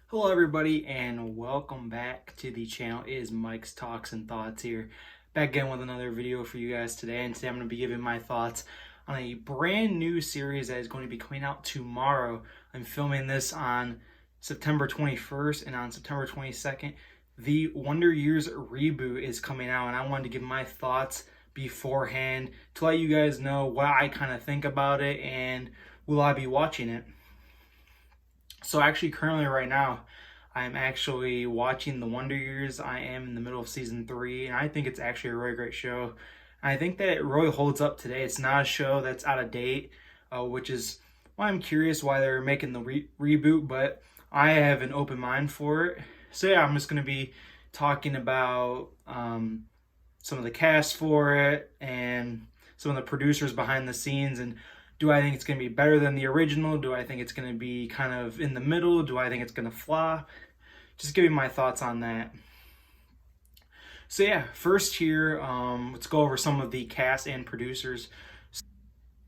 Hello everybody and welcome back to the channel. It is Mike's Talks and Thoughts here. Back again with another video for you guys today, and today I'm going to be giving my thoughts on a brand new series that is going to be coming out tomorrow. I'm filming this on September 21st, and on September 22nd the Wonder Years Reboot is coming out, and I wanted to give my thoughts beforehand to let you guys know what I kind of think about it and will I be watching it. So actually currently right now, I'm actually watching The Wonder Years. I am in the middle of season 3, and I think it's actually a really great show. And I think that it really holds up today. It's not a show that's out of date, which is why I'm curious why they're making the reboot, but I have an open mind for it. So yeah, I'm just going to be talking about some of the cast for it and some of the producers behind the scenes, and do I think it's going to be better than the original? Do I think it's going to be kind of in the middle? Do I think it's going to flop? Just giving my thoughts on that. So yeah, first here, let's go over some of the cast and producers.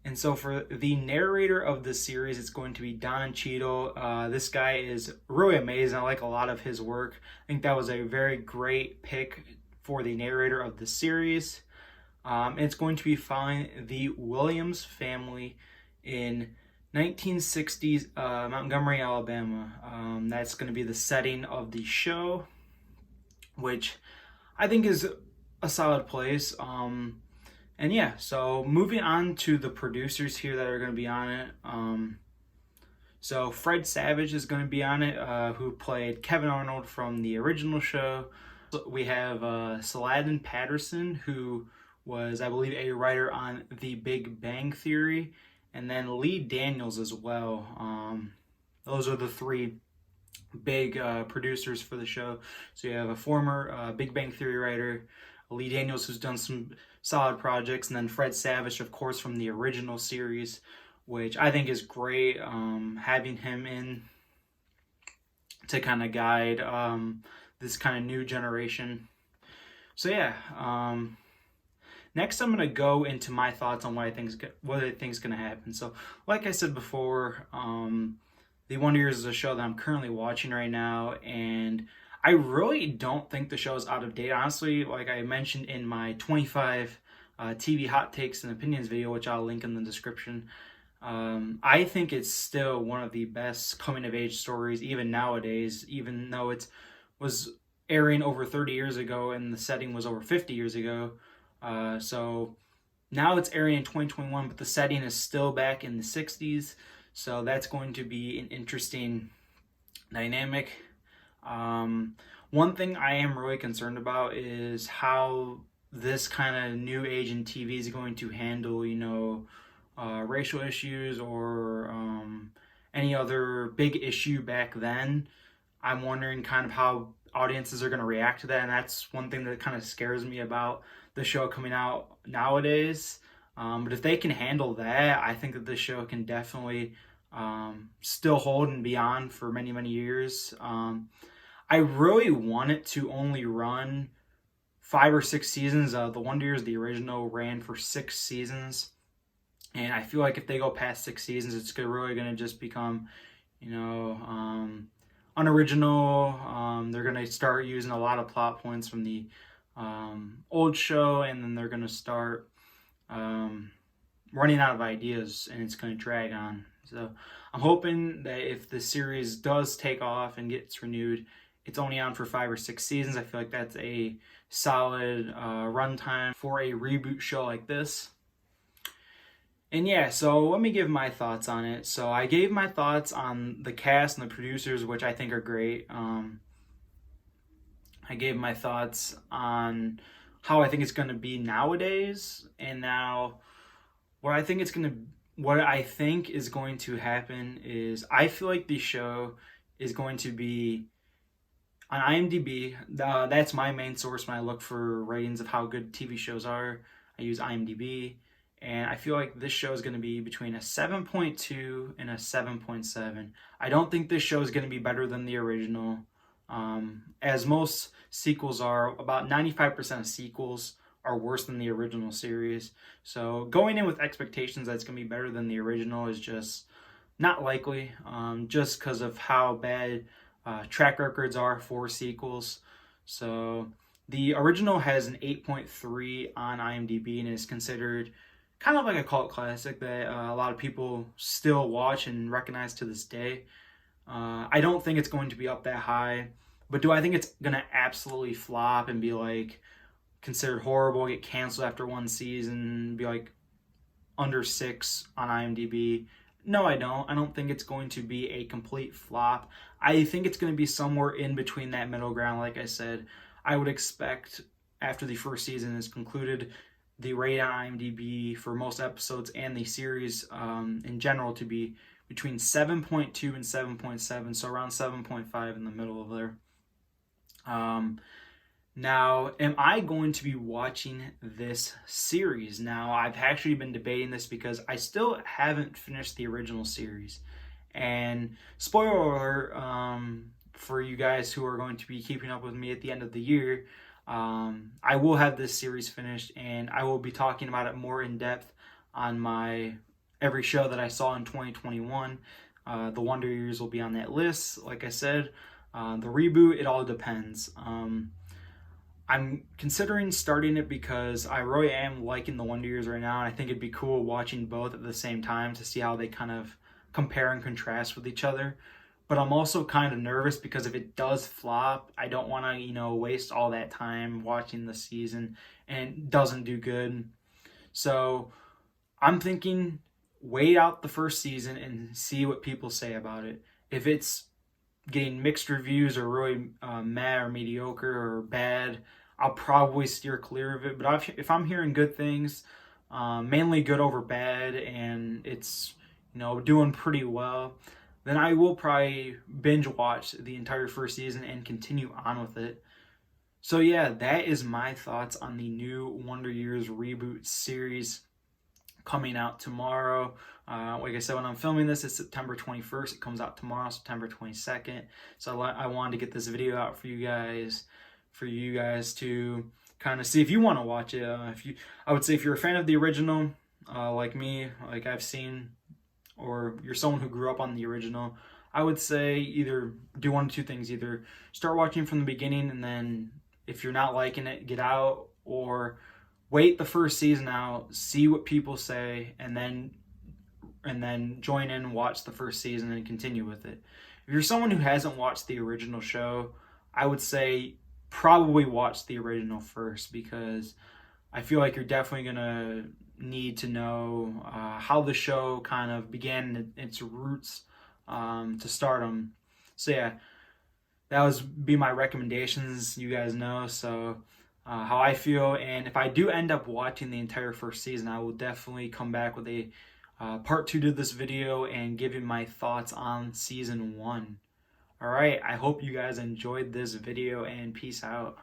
And so for the narrator of this series, it's going to be Don Cheadle. This guy is really amazing. I like a lot of his work. I think that was a very great pick for the narrator of the series. It's going to be following the Williams family in 1960s Montgomery, Alabama. That's going to be the setting of the show, which I think is a solid place. And yeah, so moving on to the producers here that are going to be on it. So Fred Savage is going to be on it, who played Kevin Arnold from the original show. We have Saladin Patterson, who was, I believe, a writer on The Big Bang Theory, and then Lee Daniels as well. Those are the three big producers for the show. So you have a former Big Bang Theory writer, Lee Daniels, who's done some solid projects, and then Fred Savage, of course, from the original series, which I think is great. Having him in to kind of guide this kind of new generation. So yeah. Next, I'm going to go into my thoughts on what I think is going to happen. So, like I said before, The Wonder Years is a show that I'm currently watching right now, and I really don't think the show is out of date. Honestly, like I mentioned in my 25 TV hot takes and opinions video, which I'll link in the description, I think it's still one of the best coming-of-age stories, even nowadays, even though it was airing over 30 years ago and the setting was over 50 years ago. So now it's airing in 2021, but the setting is still back in the 60s. So that's going to be an interesting dynamic. One thing I am really concerned about is how this kind of new age in TV is going to handle, racial issues or any other big issue back then. I'm wondering kind of how audiences are going to react to that, and that's one thing that kind of scares me about the show coming out nowadays. But if they can handle that, I think that the show can definitely still hold and be on for many, many years. I really want it to only run 5 or 6 seasons. The Wonder Years, the original, ran for 6 seasons. And I feel like if they go past 6 seasons, it's really going to just become, unoriginal. They're going to start using a lot of plot points from the old show, and then they're going to start running out of ideas, and it's going to drag on. So I'm hoping that if the series does take off and gets renewed, it's only on for 5 or 6 seasons. I feel like that's a solid runtime for a reboot show like this. And yeah, so let me give my thoughts on it. So I gave my thoughts on the cast and the producers, which I think are great. I gave my thoughts on how I think it's going to be nowadays, and now what I think is going to happen is I feel like the show is going to be on IMDb. That's my main source when I look for ratings of how good TV shows are. I use IMDb, and I feel like this show is going to be between a 7.2 and a 7.7. I don't think this show is going to be better than the original. As most sequels are, about 95% of sequels are worse than the original series. So going in with expectations that it's going to be better than the original is just not likely, just because of how bad track records are for sequels. So the original has an 8.3 on IMDb and is considered kind of like a cult classic that a lot of people still watch and recognize to this day. I don't think it's going to be up that high, but do I think it's going to absolutely flop and be like considered horrible, get canceled after one season, be like under 6 on IMDb? No, I don't. I don't think it's going to be a complete flop. I think it's going to be somewhere in between that middle ground. Like I said, I would expect after the first season is concluded, the rate on IMDb for most episodes and the series in general to be between 7.2 and 7.7, so around 7.5 in the middle of there. Now, am I going to be watching this series? Now, I've actually been debating this because I still haven't finished the original series. And spoiler alert, for you guys who are going to be keeping up with me at the end of the year, I will have this series finished and I will be talking about it more in depth on my every show that I saw in 2021. The Wonder Years will be on that list. Like I said, the reboot, it all depends. I'm considering starting it because I really am liking the Wonder Years right now, and I think it'd be cool watching both at the same time to see how they kind of compare and contrast with each other. But I'm also kind of nervous because if it does flop, I don't want to, waste all that time watching the season and it doesn't do good. So I'm thinking wait out the first season and see what people say about it. If it's getting mixed reviews or really meh or mediocre or bad, I'll probably steer clear of it. But if I'm hearing good things, mainly good over bad, and it's doing pretty well, then I will probably binge watch the entire first season and continue on with it. So yeah, that is my thoughts on the new Wonder Years reboot series coming out tomorrow. Like I said, when I'm filming this, it's September 21st. It comes out tomorrow, September 22nd. So I wanted to get this video out for you guys to kind of see if you want to watch it. I would say if you're a fan of the original, like me, like I've seen, or you're someone who grew up on the original, I would say either do one of two things. Either start watching from the beginning and then if you're not liking it, get out, or wait the first season out, see what people say, and then join in, watch the first season, and continue with it. If you're someone who hasn't watched the original show, I would say probably watch the original first, because I feel like you're definitely gonna need to know how the show kind of began its roots to stardom. So yeah, that would be my recommendations. You guys know, so how I feel, and if I do end up watching the entire first season, I will definitely come back with a part 2 to this video and give you my thoughts on season 1. Alright, I hope you guys enjoyed this video, and peace out.